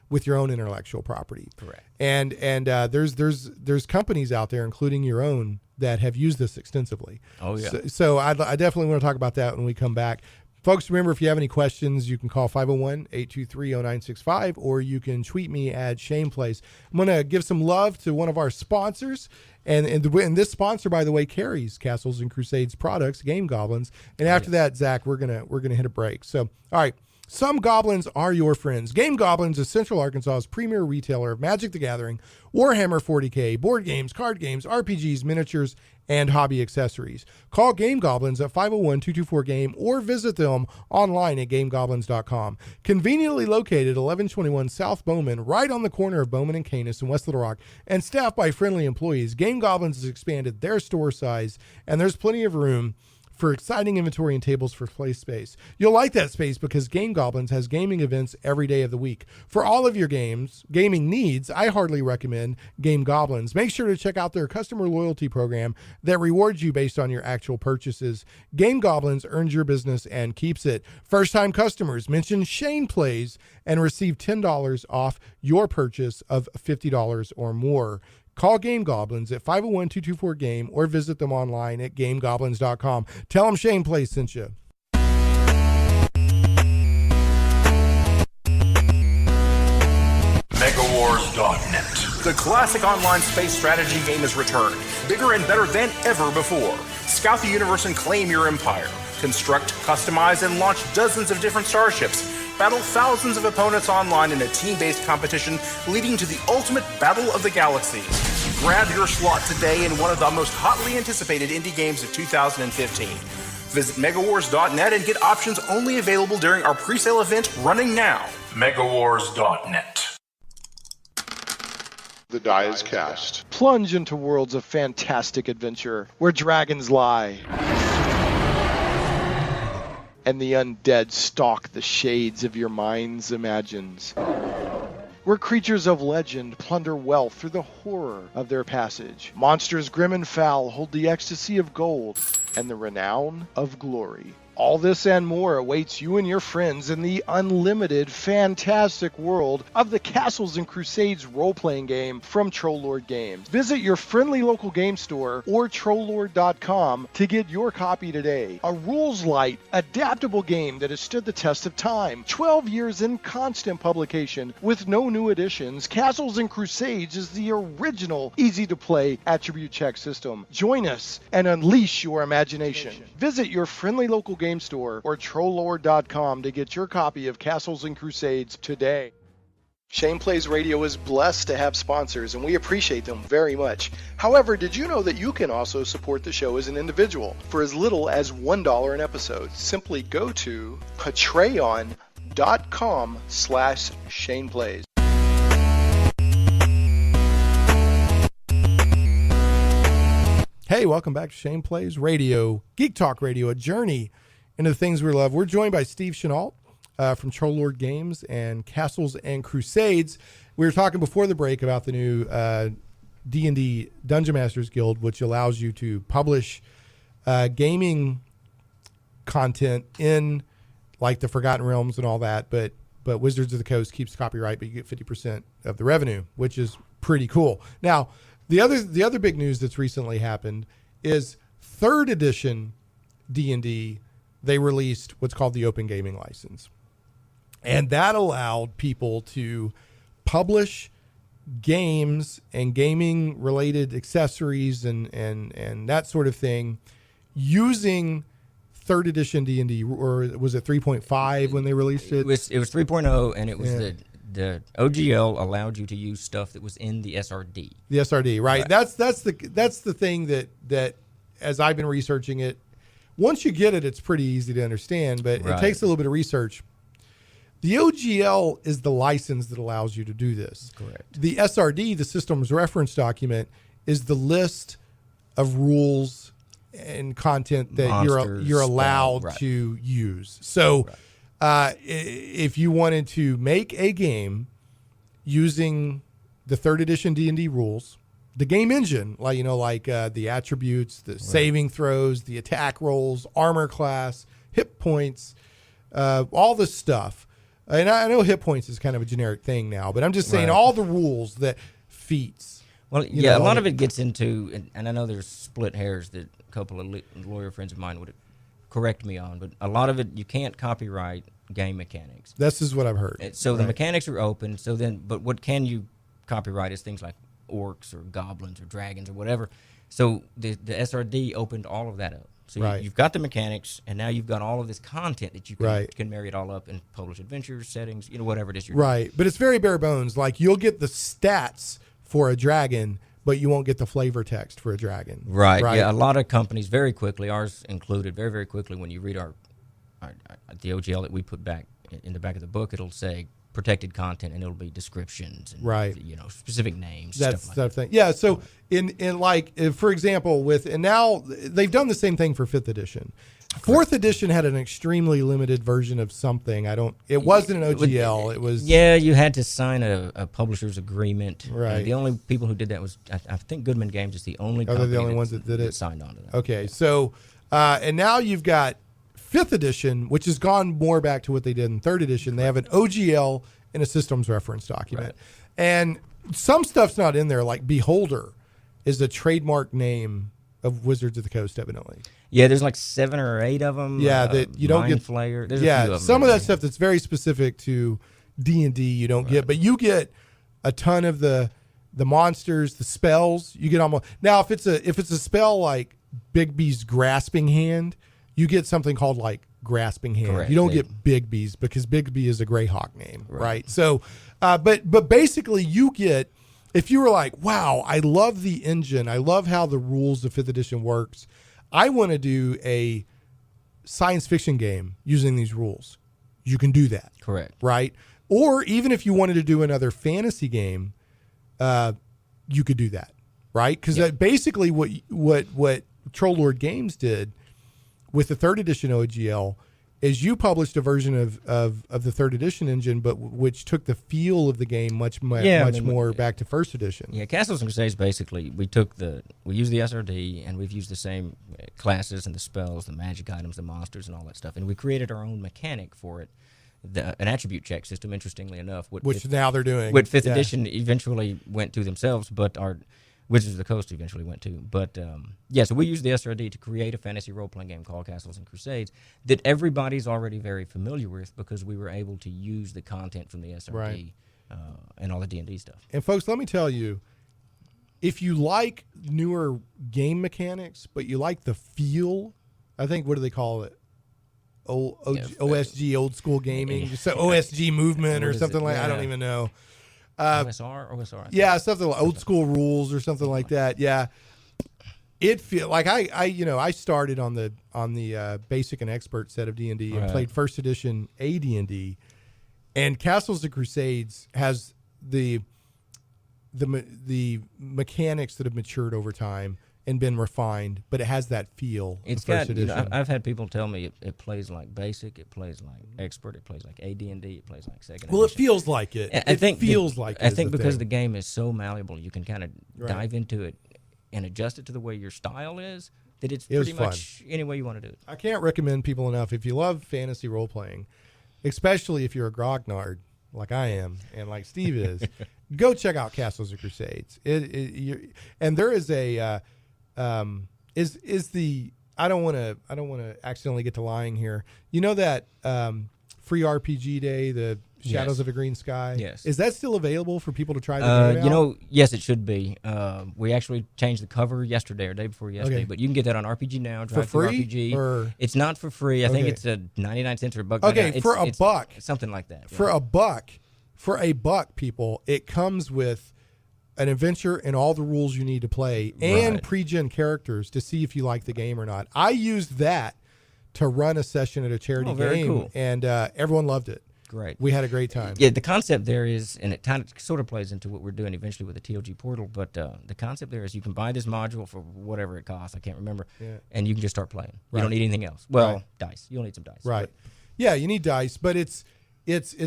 with your own intellectual property. Correct. And there's companies out there, including your own, that have used this extensively. Oh, yeah. So I definitely want to talk about that when we come back. Folks, remember, if you have any questions, you can call 501-823-0965, or you can tweet me at ShanePlays. I'm going to give some love to one of our sponsors. And this sponsor, by the way, carries Castles and Crusades products, Game Goblins. And after that, Zach, we're gonna hit a break. So, all right. Some goblins are your friends. Game Goblins is Central Arkansas's premier retailer of Magic the Gathering, Warhammer 40K, board games, card games, RPGs, miniatures, and hobby accessories. Call Game Goblins at 501-224-GAME or visit them online at gamegoblins.com. Conveniently located 1121 South Bowman, right on the corner of Bowman and Canis in West Little Rock, and staffed by friendly employees, Game Goblins has expanded their store size, and there's plenty of room for exciting inventory and tables for play space. You'll like that space because Game Goblins has gaming events every day of the week. For all of your gaming needs, I heartily recommend Game Goblins. Make sure to check out their customer loyalty program that rewards you based on your actual purchases. Game Goblins earns your business and keeps it. First-time customers mention Shane Plays and receive $10 off your purchase of $50 or more. Call Game Goblins at 501-224-GAME or visit them online at gamegoblins.com. Tell them Shane Plays sent you. MegaWars.net. The classic online space strategy game has returned, bigger and better than ever before. Scout the universe and claim your empire. Construct, customize, and launch dozens of different starships. Battle thousands of opponents online in a team-based competition leading to the ultimate battle of the galaxies. Grab your slot today in one of the most hotly anticipated indie games of 2015. Visit megawars.net and get options only available during our pre-sale event running now. megawars.net. The die is cast. Plunge into worlds of fantastic adventure where dragons lie and the undead stalk the shades of your mind's imagines. Where creatures of legend plunder wealth through the horror of their passage. Monsters grim and foul hold the ecstasy of gold and the renown of glory. All this and more awaits you and your friends in the unlimited, fantastic world of the Castles and Crusades role-playing game from Trollord Games. Visit your friendly local game store or Trollord.com to get your copy today. A rules-light, adaptable game that has stood the test of time. 12 years in constant publication with no new additions, Castles and Crusades is the original, easy-to-play attribute check system. Join us and unleash your imagination. Visit your friendly local game store or Trollord.com to get your copy of Castles and Crusades today. Shane Plays Radio is blessed to have sponsors, and we appreciate them very much. However, did you know that you can also support the show as an individual for as little as $1 an episode? Simply go to patreon.com/Shane Plays. Hey, welcome back to Shane Plays Radio, Geek Talk Radio, a journey into the things we love. We're joined by Steve Chenault from Trollord Games and Castles and Crusades. We were talking before the break about the new D&D Dungeon Masters Guild, which allows you to publish gaming content in like the Forgotten Realms and all that, but Wizards of the Coast keeps copyright, but you get 50% of the revenue, which is pretty cool. Now, the other big news that's recently happened is 3rd edition D&D. They released what's called the Open Gaming License. And that allowed people to publish games and gaming related accessories and that sort of thing using 3rd edition D&D, or was it 3.5 when they released it? It was 3.0, and it was the OGL allowed you to use stuff that was in the SRD. The SRD, right? That's the thing that as I've been researching it, once you get it, it's pretty easy to understand, but it takes a little bit of research. The OGL is the license that allows you to do this. Correct. The SRD, the Systems Reference Document, is the list of rules and content that you're allowed to use. So if you wanted to make a game using the 3rd edition D&D rules, the game engine, like the attributes, the saving throws, the attack rolls, armor class, hit points, all this stuff. And I know hit points is kind of a generic thing now, but I'm just saying all the rules that feats. Well, a lot of it gets into, and I know there's split hairs that a couple of lawyer friends of mine would correct me on, but a lot of it you can't copyright game mechanics. This is what I've heard. So the mechanics are open. So then, but what can you copyright is things like orcs or goblins or dragons or whatever. So the SRD opened all of that up. So you've got the mechanics, and now you've got all of this content that you can marry it all up and publish adventures, settings, whatever it is you're doing. But it's very bare bones. Like you'll get the stats for a dragon, but you won't get the flavor text for a dragon. Right. Yeah, a lot of companies very quickly, ours included, very, very quickly, when you read the OGL that we put back in the back of the book, it'll say protected content, and it'll be descriptions and specific names, That's stuff like that. Thing. Yeah, so for example, and now they've done the same thing for 5th edition. 4th edition had an extremely limited version of something. It wasn't an OGL. It was you had to sign a publisher's agreement. Right. And the only people who did that was I think Goodman Games is the only. Are they the only ones that did it? Signed on to that. Okay, so and now you've got 5th edition, which has gone more back to what they did in 3rd edition. They have an OGL and a systems reference document, Right. and some stuff's not in there. Like Beholder is the trademark name of Wizards of the Coast, evidently. Yeah, there's like 7 or 8 of them. Yeah, that you don't get. Flayer. There's a few of them some of there. that stuff that's very specific to D&D you don't get, but you get a ton of the monsters, the spells. You get almost now if it's a spell like Bigby's Grasping Hand, you get something called like Grasping Hand. Correct. You don't get Bigby's because Bigby is a Greyhawk name, right? So, but basically you get. If you were like, wow, I love the engine, I love how the rules of 5th edition works, I want to do a science fiction game using these rules. You can do that. Correct. Right? Or even if you wanted to do another fantasy game, you could do that. Right? Because basically what Troll Lord Games did with the 3rd edition OGL is you published a version of the 3rd edition engine, but which took the feel of the game much more back to 1st edition. Yeah, Castles and Crusades basically we used the SRD and we've used the same classes and the spells, the magic items, the monsters, and all that stuff, and we created our own mechanic for it, an attribute check system. Interestingly enough, now they're doing. What 5th edition eventually went to themselves, but our Wizards of the Coast eventually went to. But, so we used the SRD to create a fantasy role-playing game called Castles and Crusades that everybody's already very familiar with because we were able to use the content from the SRD and all the D&D stuff. And, folks, let me tell you, if you like newer game mechanics, but you like the feel, I think, what do they call it? OSG, old school gaming, just OSG movement or something like that. I don't even know. OSR. Yeah, something like old school rules or something like that. Yeah, it feel like I started on the basic and expert set of D&D and played 1st edition AD&D, and Castles and Crusades has the mechanics that have matured over time and been refined, but it has that feel. It's of 1st got. edition. I've had people tell me it plays like basic, it plays like expert, it plays like AD&D, it plays like 2nd edition. Well, it feels like it. I think because the game is so malleable, you can kind of dive into it and adjust it to the way your style is. That it's pretty much any way you want to do it. I can't recommend people enough if you love fantasy role playing, especially if you're a grognard like I am and like Steve is. Go check out Castles and Crusades. And there is a. I don't want to accidentally get to lying here. You know that free RPG day, the Shadows of a Green Sky? Yes. Is that still available for people to try the game out? Yes, it should be. We actually changed the cover yesterday or day before yesterday, but you can get that on RPG Now. For free? RPG. Or? It's not for free. I think it's a 99 cents or a buck. Okay, for a buck. Something like that. For a buck, people, it comes with an adventure and all the rules you need to play and pre-gen characters to see if you like the game or not. I used that to run a session at a charity game, cool. And everyone loved it. Great. We had a great time. Yeah, the concept there is, and it sort of plays into what we're doing eventually with the TOG portal, but the concept there is you can buy this module for whatever it costs, I can't remember, and you can just start playing. You don't need anything else. Well, dice. You'll need some dice. Right. Yeah, you need dice, but it's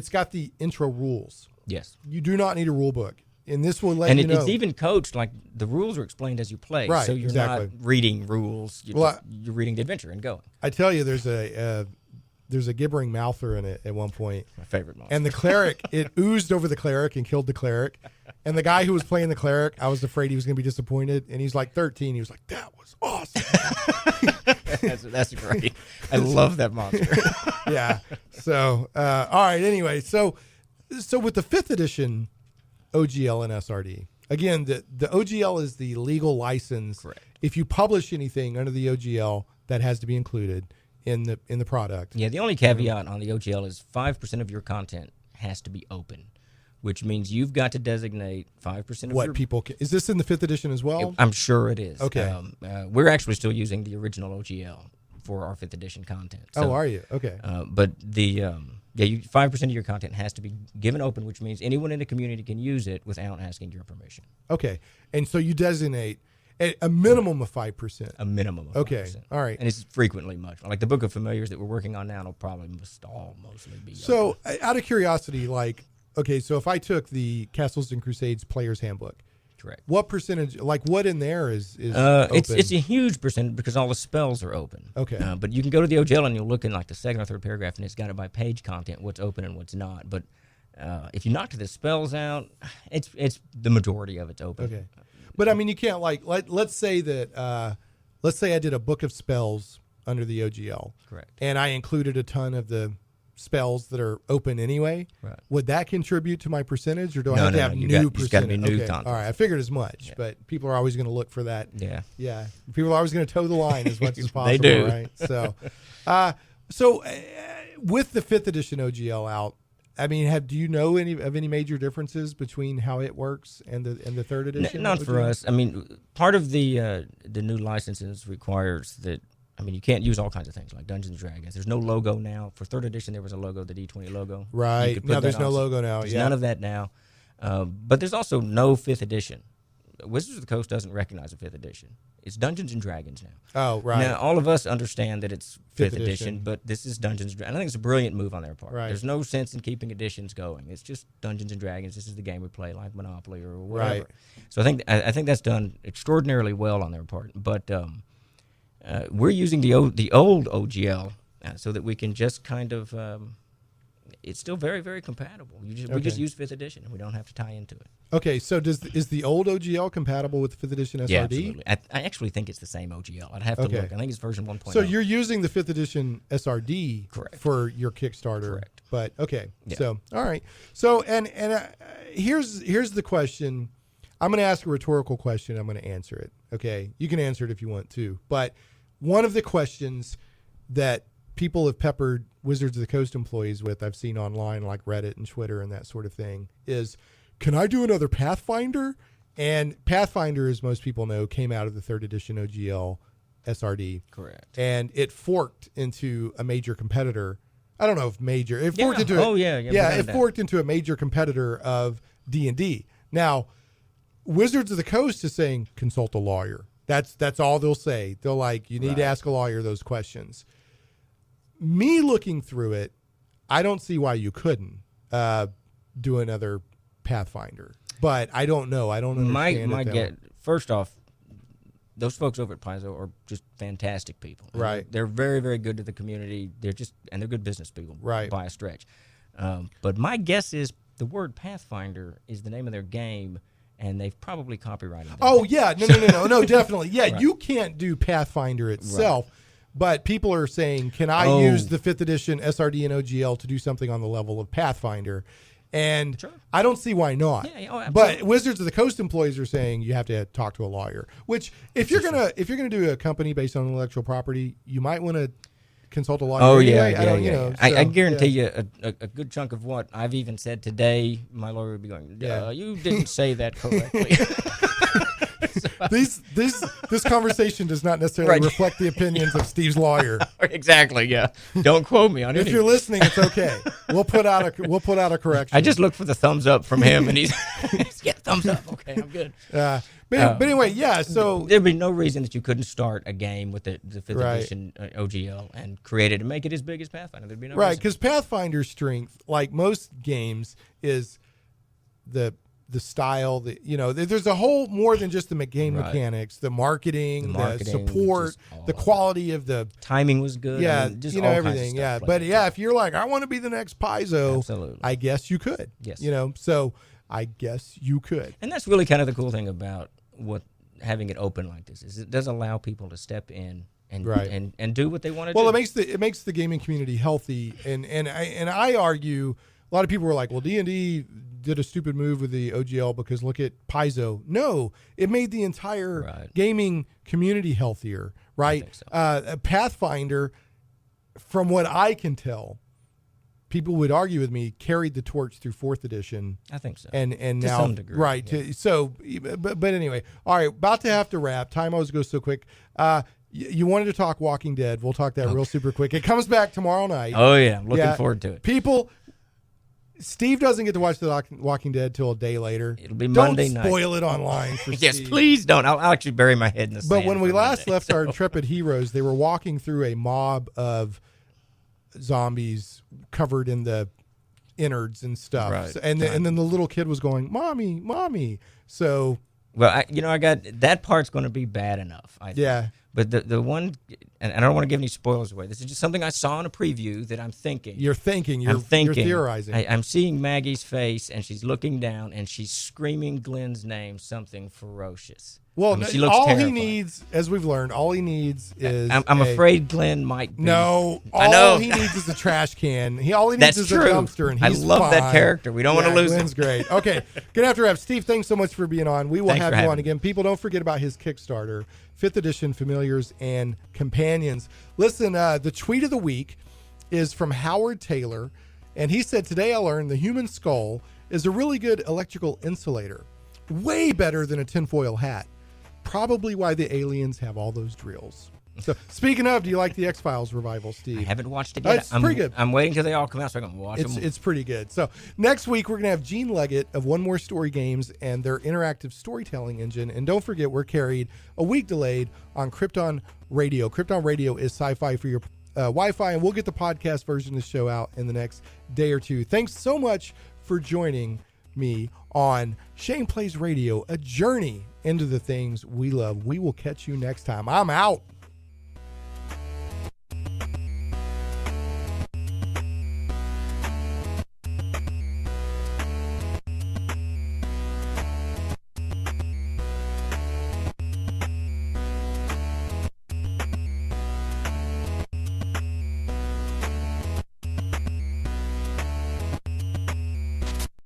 got the intro rules. Yes. You do not need a rule book. And this will let and you know. It's even coached, like the rules are explained as you play. Right, so you're not reading rules. You're reading the adventure and going. I tell you, there's a gibbering mouther in it at one point. My favorite monster. And the cleric, it oozed over the cleric and killed the cleric. And the guy who was playing the cleric, I was afraid he was going to be disappointed. And he's like 13. He was like, that was awesome. That's great. I love that monster. Yeah. So, all right. Anyway, so with the 5th edition OGL and SRD. Again, the OGL is the legal license. Correct. If you publish anything under the OGL, that has to be included in the product. Yeah, the only caveat on the OGL is 5% of your content has to be open, which means you've got to designate 5% of what people can. Is this in the 5th edition as well? I'm sure it is. Okay. We're actually still using the original OGL for our 5th edition content. Oh, are you? Okay. But the 5% of your content has to be given open, which means anyone in the community can use it without asking your permission. Okay. And so you designate a minimum of 5%. A minimum of 5%. Okay. All right. And it's frequently much. Like the Book of Familiars that we're working on now will probably mostly be So, open. out of curiosity, like, okay, so if I took the Castles and Crusades Player's Handbook, correct. what percentage, like what in there is open? It's a huge percentage because all the spells are open. Okay. But you can go to the OGL and you'll look in like the second or third paragraph and it's got it by page content, what's open and what's not. But if you knock the spells out, it's the majority of it's open. Okay. But I mean, you can't like let's say that let's say I did a book of spells under the OGL, Correct. and I included a ton of the spells that are open anyway. Right. Would that contribute to my percentage, or do I No, have to no, have no. new It's gotta be percentage? new Okay. content. All right, I figured as much, Yeah. but people are always going to look for that. Yeah. Yeah, people are always going to toe the line as much as possible. They do. Right? So, with the 5th edition OGL out, I mean, do you know any major differences between how it works and the 3rd edition? Not for us. I mean, part of the new licenses requires that. I mean, you can't use all kinds of things like Dungeons and Dragons. There's no logo now. For 3rd edition, there was a logo, the D20 logo. Right. Now there's no logo now. There's Yeah. none of that now. But there's also no 5th edition. Wizards of the Coast doesn't recognize a 5th edition. It's Dungeons and Dragons now. Oh, right. Now, all of us understand that it's 5th edition, edition. but this is Dungeons and Dragons. I think it's a brilliant move on their part. Right. There's no sense in keeping editions going. It's just Dungeons and Dragons. This is the game we play, like Monopoly or whatever. Right. So I think that's done extraordinarily well on their part. But we're using the old OGL so that we can just kind of it's still very, very compatible. We just use 5th edition. We don't have to tie into it. Okay, so is the old OGL compatible with the 5th edition SRD? Yeah, absolutely. I actually think it's the same OGL. I'd have to Okay. look. I think it's version 1.0. So you're using the 5th edition SRD Correct. for your Kickstarter. Correct. But okay. Yeah. So all right. So and here's the question. I'm going to ask a rhetorical question. I'm going to answer it. Okay. You can answer it if you want to. But one of the questions that people have peppered Wizards of the Coast employees with, I've seen online like Reddit and Twitter and that sort of thing, is, can I do another Pathfinder? And Pathfinder, as most people know, came out of the 3rd edition OGL SRD. Correct. And it forked into a major competitor. I don't know if major. It forked into it forked into a major competitor of D&D. Now, Wizards of the Coast is saying consult a lawyer. That's all they'll say. They'll like, you need to ask a lawyer those questions. Me looking through it, I don't see why you couldn't do another Pathfinder. But I don't know. I don't understand first off, those folks over at Paizo are just fantastic people. Right. They're very, very good to the community. They're good business people, right, by a stretch. But my guess is the word Pathfinder is the name of their game, and they've probably copyrighted that. Oh, yeah. No, definitely. Yeah, right. You can't do Pathfinder itself. Right. But people are saying, can I use the 5th edition SRD and OGL to do something on the level of Pathfinder? And sure. I don't see why not. Yeah, but Wizards of the Coast employees are saying you have to talk to a lawyer. Which, if you're gonna do a company based on intellectual property, you might want to consult a lawyer. Oh anyway. yeah. I guarantee you a good chunk of what I've even said today, my lawyer would be going, you didn't say that correctly. This conversation does not necessarily reflect the opinions of Steve's lawyer. Exactly. Yeah. Don't quote me on it. If you're listening, it's okay. We'll put out a correction. I just look for the thumbs up from him, and he's thumbs up. Okay, I'm good. But anyway, yeah. So there'd be no reason that you couldn't start a game with the 5th edition OGL and create it and make it as big as Pathfinder. There'd be no reason. Because Pathfinder's strength, like most games, is the style. There's a whole more than just the game mechanics, the marketing, the support, the quality of the timing was good. Yeah, I mean, just everything. Yeah, but if you're like, I want to be the next Paizo, absolutely. I guess you could. Yes. So I guess you could. And that's really kind of the cool thing about having it open like this is it does allow people to step in and do what they want to do. Well, it makes the gaming community healthy, and I argue a lot of people were like, well, D&D did a stupid move with the OGL because look at Paizo. No, it made the entire gaming community healthier, right? I think so. Pathfinder, from what I can tell, people would argue with me, carried the torch through 4th edition. I think so. And to now, some degree, right. Yeah. But anyway, all right, about to have to wrap. Time always goes so quick. You wanted to talk Walking Dead. We'll talk that real super quick. It comes back tomorrow night. Oh, yeah. I'm looking forward to it. People, Steve doesn't get to watch The Walking Dead till a day later. It'll be Monday night. Don't spoil it online for Yes, Steve. please don't. I'll actually bury my head in the sand. But when we last Monday, left our intrepid heroes, they were walking through a mob of zombies covered in the innards and stuff. Right, And then the little kid was going, "Mommy, Mommy." So, well, I got that part's going to be bad enough. I think. yeah. But the one, and I don't want to give any spoilers away. This is just something I saw in a preview that I'm thinking. You're thinking. You're theorizing. I'm seeing Maggie's face, and she's looking down, and she's screaming Glenn's name, something ferocious. Well, I mean, she looks all terrified. he needs, as we've learned, all he needs is. I'm afraid Glenn might be. No, I know. all he needs is a trash can. All he needs That's is true. a dumpster, and I he's love that fine. character. We don't want to lose Glenn's him. great. Okay, gonna have to wrap. Steve, thanks so much for being on. We will Thanks have for you having on me. again. People, don't forget about his Kickstarter, 5th edition Familiars and Companions. Listen, the tweet of the week is from Howard Taylor, and he said, "Today I learned the human skull is a really good electrical insulator, way better than a tinfoil hat. Probably why the aliens have all those drills." So, speaking of, do you like the X-Files revival, Steve? I haven't watched it yet. It's pretty good. I'm waiting till they all come out so I can watch them. It's pretty good. So next week, we're going to have Gene Leggett of One More Story Games and their interactive storytelling engine. And don't forget, we're carried a week delayed on Krypton Radio. Krypton Radio is sci-fi for your Wi-Fi, and we'll get the podcast version of the show out in the next day or two. Thanks so much for joining me on Shane Plays Radio, a journey into the things we love. We will catch you next time. I'm out.